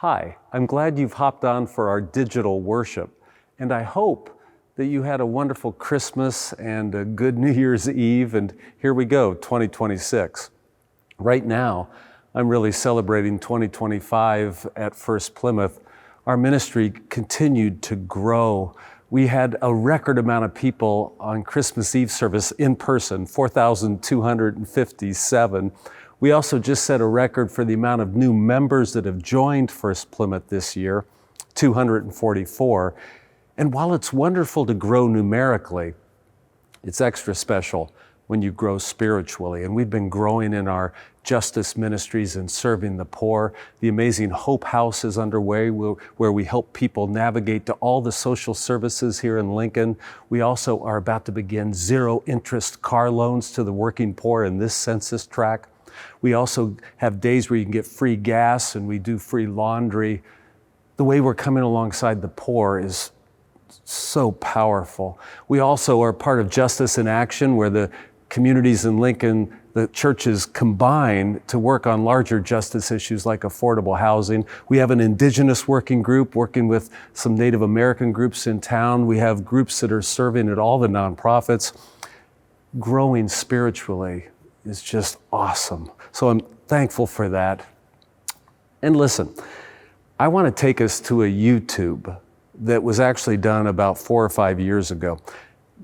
Hi, I'm glad you've hopped on for our digital worship, and I hope that you had a wonderful Christmas and a good New Year's Eve, and here we go, 2026. Right now, I'm really celebrating 2025 at First-Plymouth. Our ministry continued to grow. We had a record amount of people on Christmas Eve service in person, 4,257. We also just set a record for the amount of new members that have joined First-Plymouth this year, 244. And while it's wonderful to grow numerically, it's extra special when you grow spiritually. And we've been growing in our justice ministries and serving the poor. The amazing Hope House is underway where we help people navigate to all the social services here in Lincoln. We also are about to begin zero interest car loans to the working poor in this census tract. We also have days where you can get free gas and we do free laundry. The way we're coming alongside the poor is so powerful. We also are part of Justice in Action, where the communities in Lincoln, the churches combine to work on larger justice issues like affordable housing. We have an indigenous working group working with some Native American groups in town. We have groups that are serving at all the nonprofits. Growing spiritually is just awesome. So I'm thankful for that. And listen, I want to take us to a YouTube that was actually done about 4 or 5 years ago.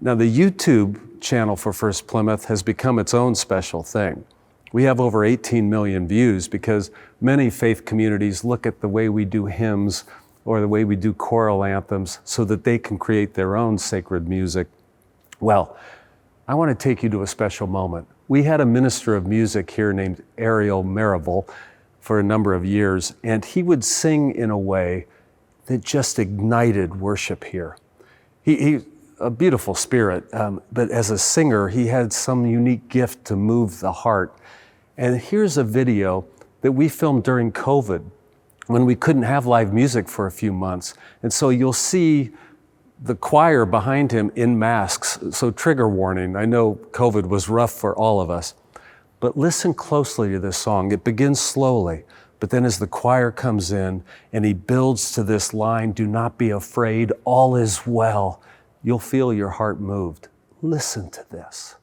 Now, the YouTube channel for First-Plymouth has become its own special thing. We have over 18 million views because many faith communities look at the way we do hymns or the way we do choral anthems so that they can create their own sacred music. Well, I want to take you to a special moment. We had a minister of music here named Ariel Marable for a number of years, and he would sing in a way that just ignited worship here. He's a beautiful spirit, but as a singer, he had some unique gift to move the heart. And here's a video that we filmed during COVID when we couldn't have live music for a few months. And so you'll see the choir behind him in masks. So trigger warning, I know COVID was rough for all of us. But listen closely to this song. It begins slowly, but then as the choir comes in and he builds to this line, "Do not be afraid, all is well," you'll feel your heart moved. Listen to this.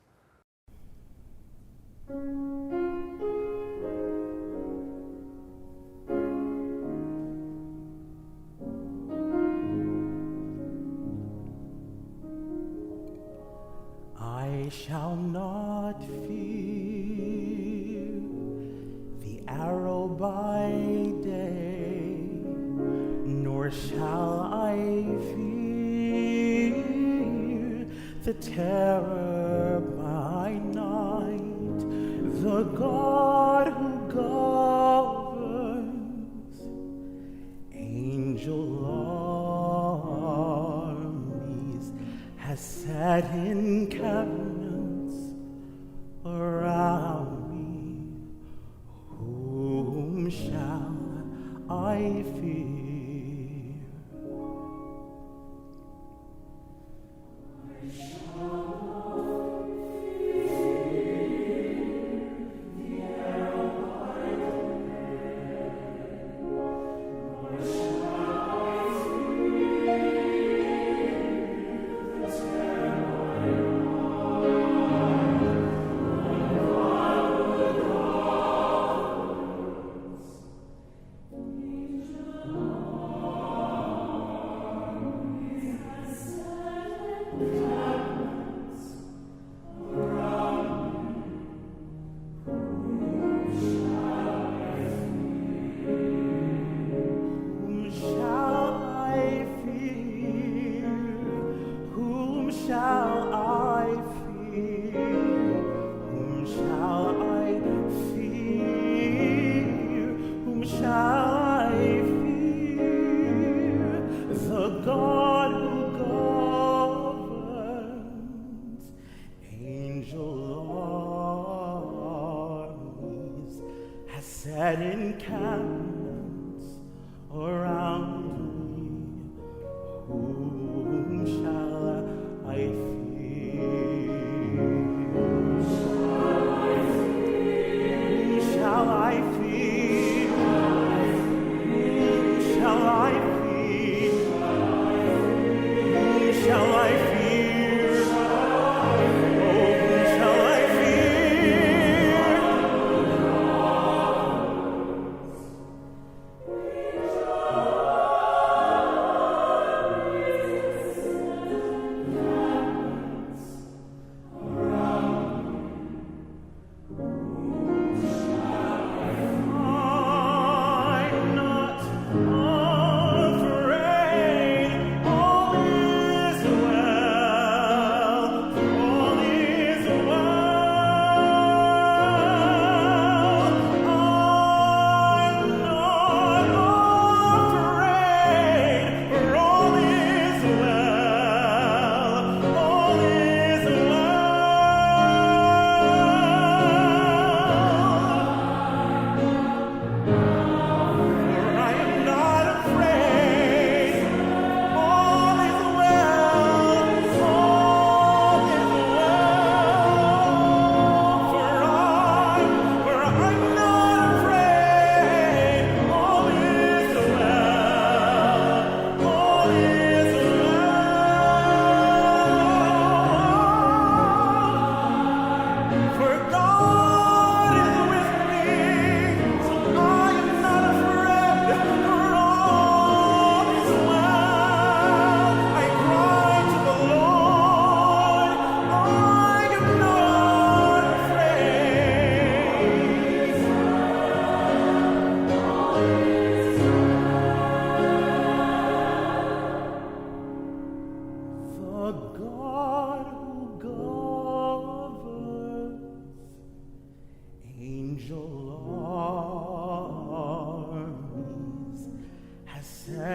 I shall not fear the arrow by day, nor shall I fear the terror by night. The God who governs angel armies has set encampments around me. Whom shall I fear? Set encampments around me. Whom shall I fear? Whom shall I fear?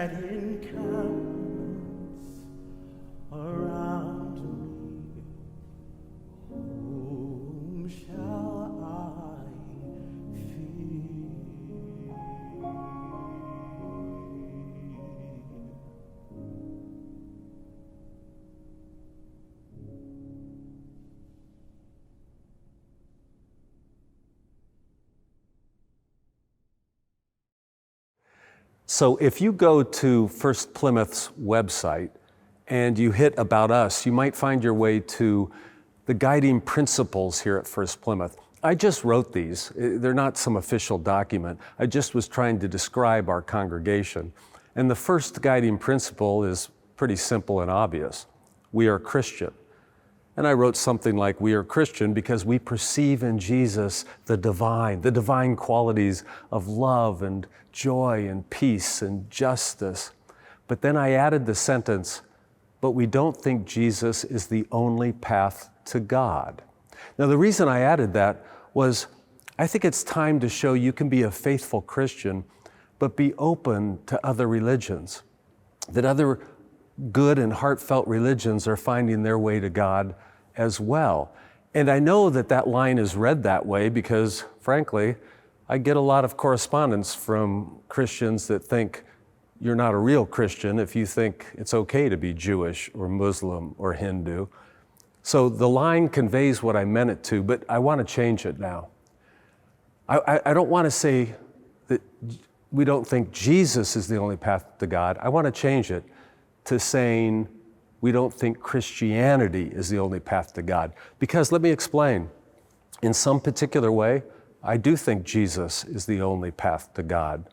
set encampments around me. Whom shall I fear? So if you go to First-Plymouth's website and you hit About Us, you might find your way to the guiding principles here at First-Plymouth. I just wrote these. They're not some official document. I just was trying to describe our congregation. And the first guiding principle is pretty simple and obvious. We are Christian. And I wrote something like, we are Christian because we perceive in Jesus the divine qualities of love and joy and peace and justice. But then I added the sentence, but we don't think Jesus is the only path to God. Now, the reason I added that was I think it's time to show you can be a faithful Christian, but be open to other religions, that other good and heartfelt religions are finding their way to God as well. And I know that that line is read that way because, frankly, I get a lot of correspondence from Christians that think you're not a real Christian if you think it's okay to be Jewish or Muslim or Hindu. So the line conveys what I meant it to, but I want to change it now. I don't want to say that we don't think Jesus is the only path to God. I want to change it to saying we don't think Christianity is the only path to God. Because let me explain. In some particular way, I do think Jesus is the only path to God.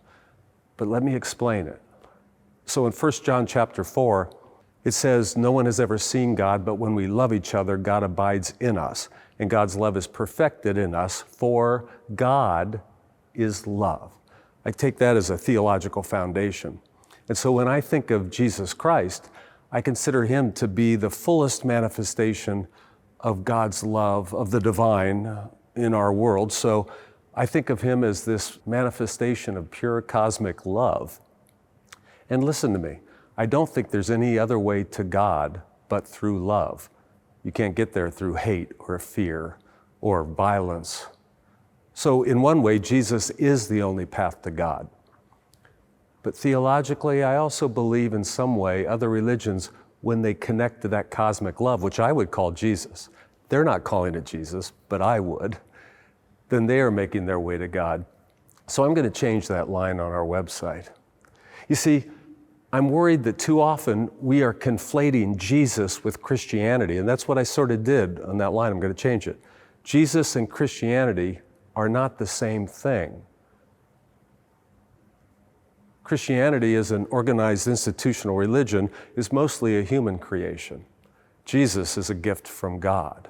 But let me explain it. So in 1 John chapter 4, it says, no one has ever seen God, but when we love each other, God abides in us, and God's love is perfected in us, for God is love. I take that as a theological foundation. And so when I think of Jesus Christ, I consider him to be the fullest manifestation of God's love, of the divine in our world. So I think of him as this manifestation of pure cosmic love. And listen to me, I don't think there's any other way to God but through love. You can't get there through hate or fear or violence. So in one way, Jesus is the only path to God. But theologically, I also believe in some way other religions, when they connect to that cosmic love, which I would call Jesus, they're not calling it Jesus, but I would, then they are making their way to God. So I'm going to change that line on our website. You see, I'm worried that too often we are conflating Jesus with Christianity, and that's what I sort of did on that line. I'm going to change it. Jesus and Christianity are not the same thing. Christianity as an organized institutional religion is mostly a human creation. Jesus is a gift from God.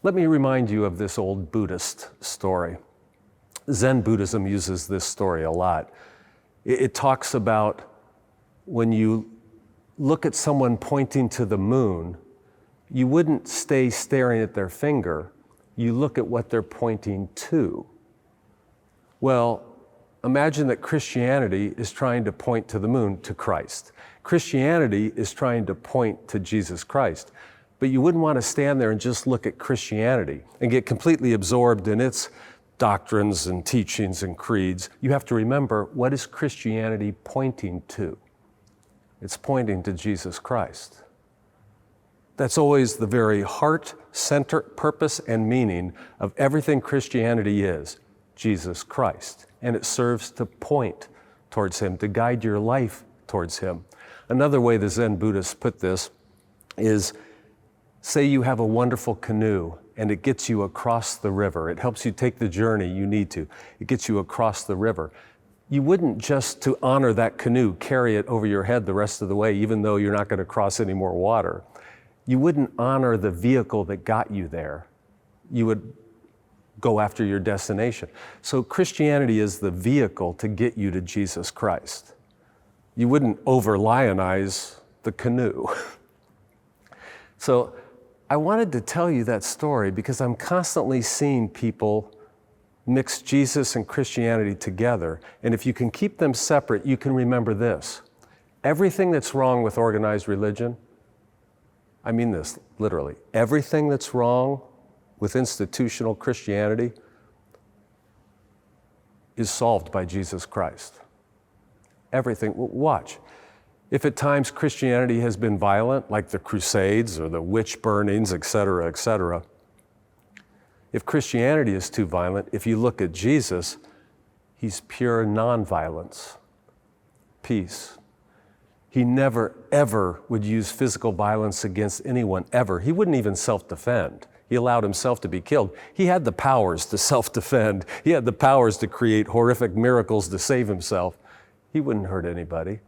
Let me remind you of this old Buddhist story. Zen Buddhism uses this story a lot. It talks about when you look at someone pointing to the moon, you wouldn't stay staring at their finger. You look at what they're pointing to. Well, imagine that Christianity is trying to point to the moon, to Christ. Christianity is trying to point to Jesus Christ. But you wouldn't want to stand there and just look at Christianity and get completely absorbed in its doctrines and teachings and creeds. You have to remember, what is Christianity pointing to? It's pointing to Jesus Christ. That's always the very heart, center, purpose, and meaning of everything Christianity is, Jesus Christ. And it serves to point towards him, to guide your life towards him. Another way the Zen Buddhists put this is, say you have a wonderful canoe and it gets you across the river. It helps you take the journey you need to. It gets you across the river. You wouldn't just to honor that canoe, carry it over your head the rest of the way, even though you're not going to cross any more water. You wouldn't honor the vehicle that got you there. You would go after your destination. So Christianity is the vehicle to get you to Jesus Christ. You wouldn't over-lionize the canoe. So I wanted to tell you that story because I'm constantly seeing people Mix Jesus and Christianity together. And if you can keep them separate, you can remember this. Everything that's wrong with organized religion, I mean this literally, everything that's wrong with institutional Christianity is solved by Jesus Christ. Everything. Watch. If at times Christianity has been violent, like the Crusades or the witch burnings, etc., if Christianity is too violent, if you look at Jesus, he's pure nonviolence, peace. He never, ever would use physical violence against anyone, ever. He wouldn't even self-defend. He allowed himself to be killed. He had the powers to self-defend. He had the powers to create horrific miracles to save himself. He wouldn't hurt anybody.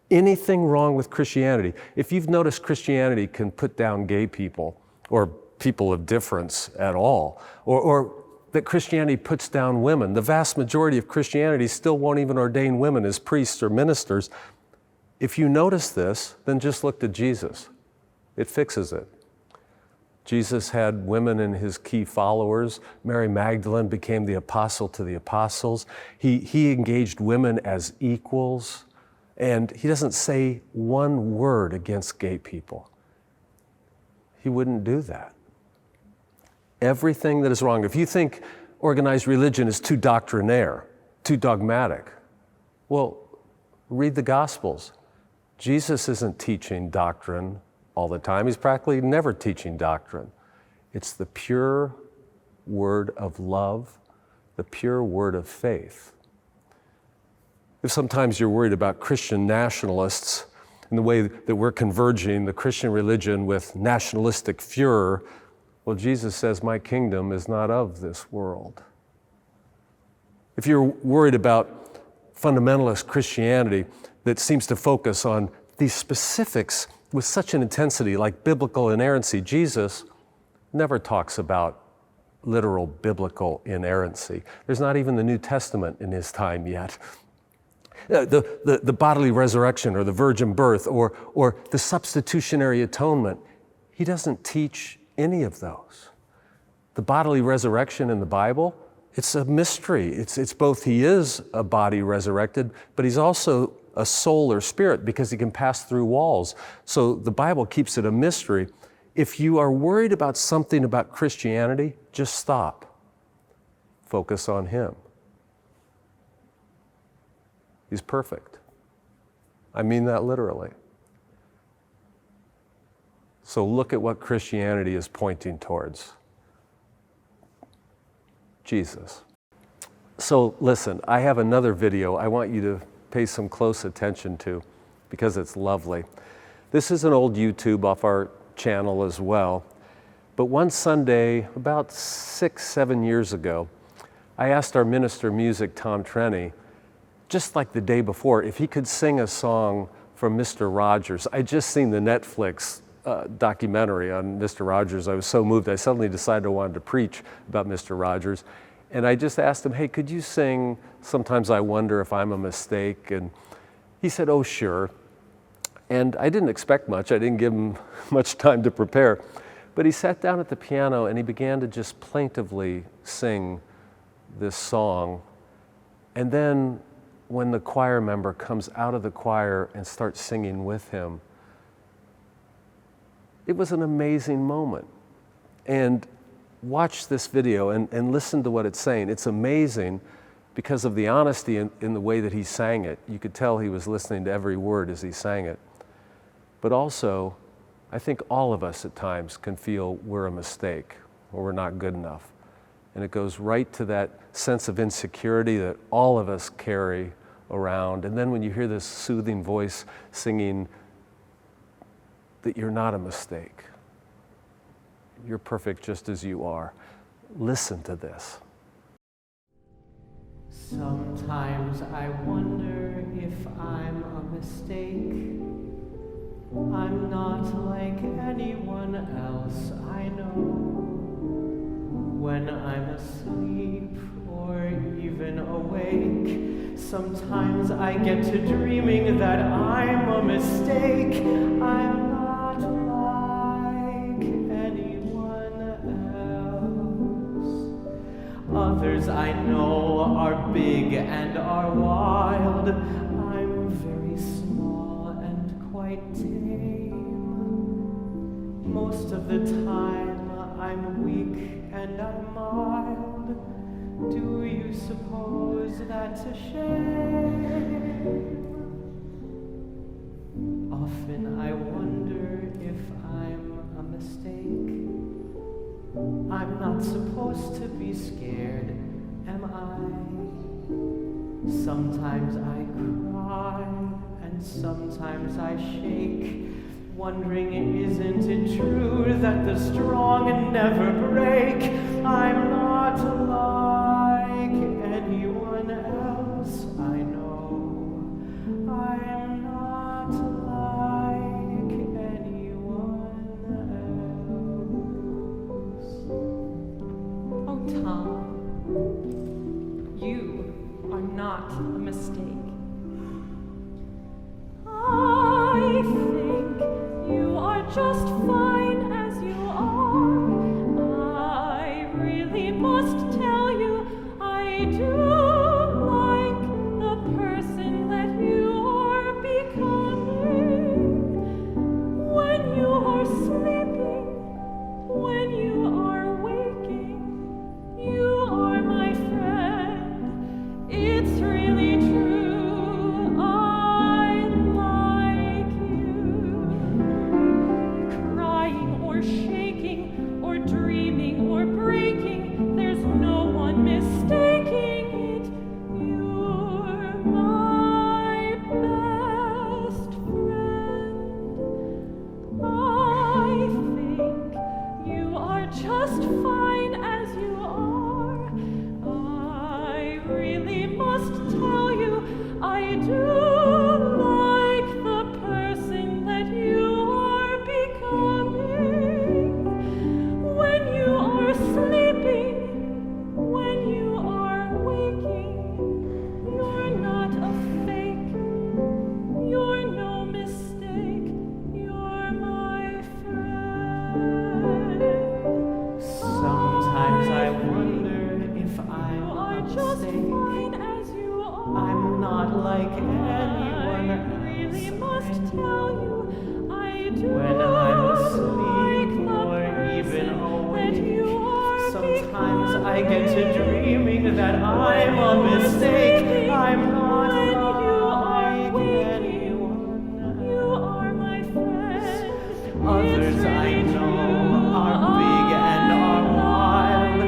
Anything wrong with Christianity, if you've noticed Christianity can put down gay people or people of difference at all, or that Christianity puts down women, the vast majority of Christianity still won't even ordain women as priests or ministers. If you notice this, then just look to Jesus. It fixes it. Jesus had women in his key followers. Mary Magdalene became the apostle to the apostles. He engaged women as equals, and he doesn't say one word against gay people. He wouldn't do that. Everything that is wrong, if you think organized religion is too doctrinaire, too dogmatic, well, read the Gospels. Jesus isn't teaching doctrine all the time. He's practically never teaching doctrine. It's the pure word of love, the pure word of faith. If sometimes you're worried about Christian nationalists and the way that we're converging the Christian religion with nationalistic furor, well, Jesus says, my kingdom is not of this world. If you're worried about fundamentalist Christianity that seems to focus on these specifics with such an intensity, like biblical inerrancy, Jesus never talks about literal biblical inerrancy. There's not even the New Testament in his time yet. The bodily resurrection or the virgin birth or the substitutionary atonement, he doesn't teach any of those. The bodily resurrection in the Bible, it's a mystery. It's both he is a body resurrected, but he's also a soul or spirit because he can pass through walls. So the Bible keeps it a mystery. If you are worried about something about Christianity, just stop. Focus on him. He's perfect. I mean that literally. So look at what Christianity is pointing towards. Jesus. So listen, I have another video I want you to pay some close attention to because it's lovely. This is an old YouTube off our channel as well. But one Sunday, about 6-7 years ago, I asked our minister of music, Tom Trenny, just like the day before, if he could sing a song from Mr. Rogers. I'd just seen the Netflix documentary on Mr. Rogers. I was so moved, I suddenly decided I wanted to preach about Mr. Rogers. And I just asked him, hey, could you sing Sometimes I Wonder If I'm a Mistake? And he said, oh, sure. And I didn't expect much. I didn't give him much time to prepare. But he sat down at the piano and he began to just plaintively sing this song. And then when the choir member comes out of the choir and starts singing with him, it was an amazing moment. And watch this video and listen to what it's saying. It's amazing because of the honesty in the way that he sang it. You could tell he was listening to every word as he sang it. But also, I think all of us at times can feel we're a mistake or we're not good enough. And it goes right to that sense of insecurity that all of us carry around. And then when you hear this soothing voice singing that you're not a mistake, you're perfect just as you are. Listen to this. Sometimes I wonder if I'm a mistake. I'm not like anyone else I know. When I'm asleep or even awake, sometimes I get to dreaming that I'm a mistake. I'm not like anyone else. Others Others I know are big and are wild. I'm very small and quite tame. Most of the time I'm weak and I'm mild. Do you suppose that's a shame? Often I wonder if I'm a mistake. I'm not supposed to be scared, am I? Sometimes I cry and sometimes I shake, wondering isn't it true that the strong never break? I'm not like anyone else I know. I'm not like anyone else. Oh, Tom, you are not a mistake. I think you are just fine as you are. I really must tell you, I do like the person that you are becoming. When you are sleeping, when you are waking, you are my friend. It's really true, I like you. Crying or shaking or dreaming or breaking, there's no one mistaking it. You're my best friend. I think you are just fine as you are. I really must tell you, I do like the person that you are becoming. When you are sleeping, when you are waking, you're not a fake, you're no mistake, you're my friend. Sometimes I wonder if I'm You are a just mistake. fine as you are. I'm not like anyone I really else must I tell know. you, I do When I'm like asleep the or even person that awake, you are sometimes I becoming. get to dreaming that I'm a mistake. I'm not When you are like waking, anyone you are else. my friend. Others It's I really know true, are big and are wild. I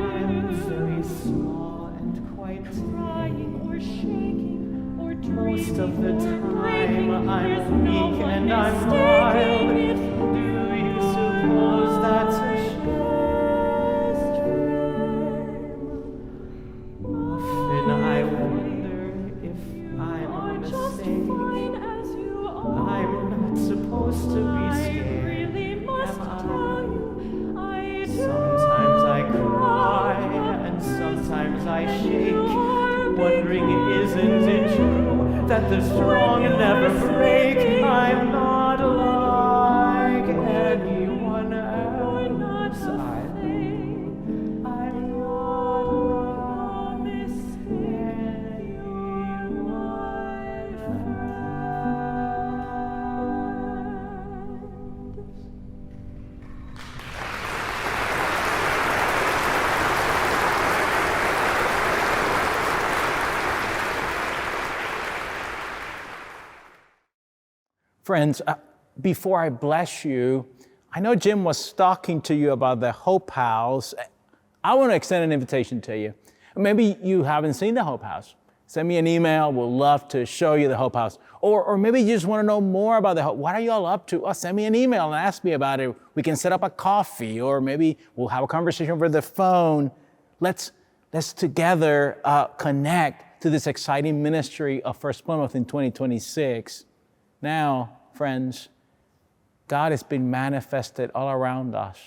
I'm like very you. small and quite Crying or shaking or Most dreaming of the or breaking, time there's I'm no weak one and I'm mistaking mild. it. Do you suppose that's a Best Often I wonder if you I'm are a just mistake. fine as you are. I'm not supposed to be I scared, really must am tell I? you, I do Sometimes I cry like and the sometimes I person shake, you are wondering isn't it true that the strong When you never are break? sleeping, I'm not like waking, anyone you're not else a I know. fake, I'm you're not no like mistake, you're my friend. Friends, before I bless you, I know Jim was talking to you about the Hope House. I want to extend an invitation to you. Maybe you haven't seen the Hope House. Send me an email. We'll love to show you the Hope House. Or maybe you just want to know more about the Hope. What are you all up to? Oh, send me an email and ask me about it. We can set up a coffee, or maybe we'll have a conversation over the phone. Let's together connect to this exciting ministry of First-Plymouth in 2026. Now, friends, God has been manifested all around us.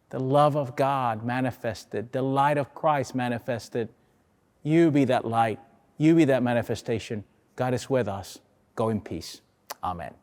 The love of God manifested, the light of Christ manifested. You be that light. You be that manifestation. God is with us. Go in peace. Amen.